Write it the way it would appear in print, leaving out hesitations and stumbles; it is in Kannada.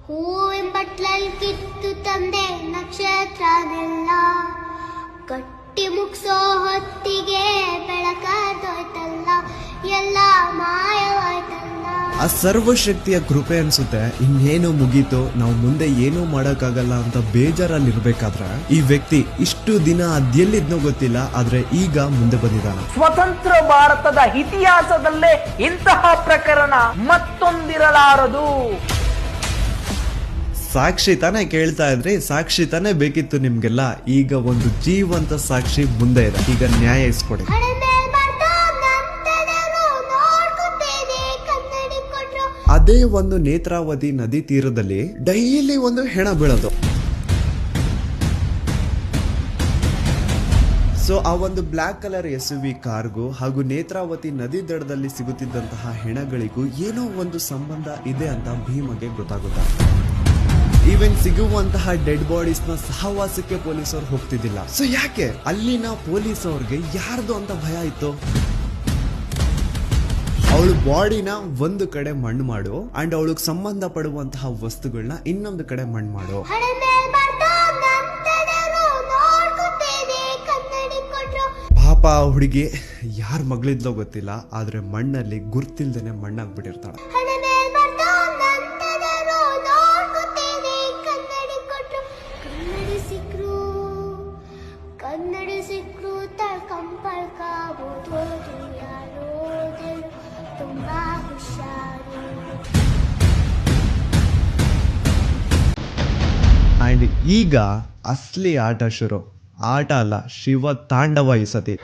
ಹೂವಿನ ಬಟ್ಲಲ್ಲಿ ಕಿತ್ತು ತಂದೆ ನಕ್ಷತ್ರನೆಲ್ಲ, ಕಟ್ಟಿ ಮುಗ್ಸೋ ಹೊತ್ತಿಗೆ ಬೆಳಕಾದೋಯ್ತಲ್ಲ, ಎಲ್ಲ ಮಾಯವಾಯ್ತಲ್ಲ. ಆ ಸರ್ವಶಕ್ತಿಯ ಕೃಪೆ ಅನ್ಸುತ್ತೆ. ಇನ್ನೇನು ಮುಗೀತು, ನಾವು ಮುಂದೆ ಏನೂ ಮಾಡಕ್ಕಾಗಲ್ಲ ಅಂತ ಬೇಜಾರಲ್ಲಿರ್ಬೇಕಾದ್ರೆ ಈ ವ್ಯಕ್ತಿ ಇಷ್ಟು ದಿನ ಅದೆಲ್ಲಿದ್ನೋ ಗೊತ್ತಿಲ್ಲ, ಆದ್ರೆ ಈಗ ಮುಂದೆ ಬಂದಿದ್ದಾನೆ. ಸ್ವತಂತ್ರ ಭಾರತದ ಇತಿಹಾಸದಲ್ಲೇ ಇಂತಹ ಪ್ರಕರಣ ಮತ್ತೊಂದಿರಲಾರದು. ಸಾಕ್ಷಿ ತಾನೇ ಕೇಳ್ತಾ ಇದ್ರಿ, ಸಾಕ್ಷಿ ತಾನೇ ಬೇಕಿತ್ತು ನಿಮ್ಗೆಲ್ಲ. ಈಗ ಒಂದು ಜೀವಂತ ಸಾಕ್ಷಿ ಮುಂದೆ ಇದೆ, ಈಗ ನ್ಯಾಯ ಇಸ್ಕೊಡಿ. ಅದೇ ಒಂದು ನೇತ್ರಾವತಿ ನದಿ ತೀರದಲ್ಲಿ ಡೈಲಿ ಒಂದು ಹೆಣ ಬೀಳೋದು. ಸೊ ಆ ಒಂದು ಬ್ಲಾಕ್ ಕಲರ್ SUV ಕಾರ್ಗೂ ಹಾಗೂ ನೇತ್ರಾವತಿ ನದಿ ದಡದಲ್ಲಿ ಸಿಗುತ್ತಿದ್ದಂತಹ ಹೆಣಗಳಿಗೂ ಏನೋ ಒಂದು ಸಂಬಂಧ ಇದೆ ಅಂತ ಭೀಮಗೆ ಗೊತ್ತಾಗುತ್ತೆ. ಈವನ್ ಸಿಗುವಂತಹ ಡೆಡ್ ಬಾಡೀಸ್ ನ ಸಹವಾಸಕ್ಕೆ ಪೊಲೀಸರು ಹೋಗ್ತಿದ್ದಿಲ್ಲ. ಸೊ ಯಾಕೆ ಅಲ್ಲಿನ ಪೊಲೀಸ್ ಅವ್ರಿಗೆ ಯಾರ್ದು ಅಂತ ಭಯ ಇತ್ತು? ಅವಳು ಬಾಡಿನ ಒಂದು ಕಡೆ ಮಣ್ಣು ಮಾಡು ಅಂಡ್ ಅವಳಿಗೆ ಸಂಬಂಧ ಪಡುವಂತಹ ವಸ್ತುಗಳನ್ನ ಇನ್ನೊಂದು ಕಡೆ ಮಣ್ಣು ಮಾಡು. ಪಾಪ ಹುಡುಗಿ ಯಾರ ಮಗಳಿದ್ಲೋ ಗೊತ್ತಿಲ್ಲ, ಆದ್ರೆ ಮಣ್ಣಲ್ಲಿ ಗುರ್ತಿಲ್ದೇನೆ ಮಣ್ಣಾಗ್ಬಿಟ್ಟಿರ್ತಾಳೆ. ಅಂಡ್ ಈಗ ಅಸಲಿ ಆಟ ಶುರು. ಆಟ ಅಲ್ಲ, ಶಿವ ತಾಂಡವ ಈ ಸತಿ.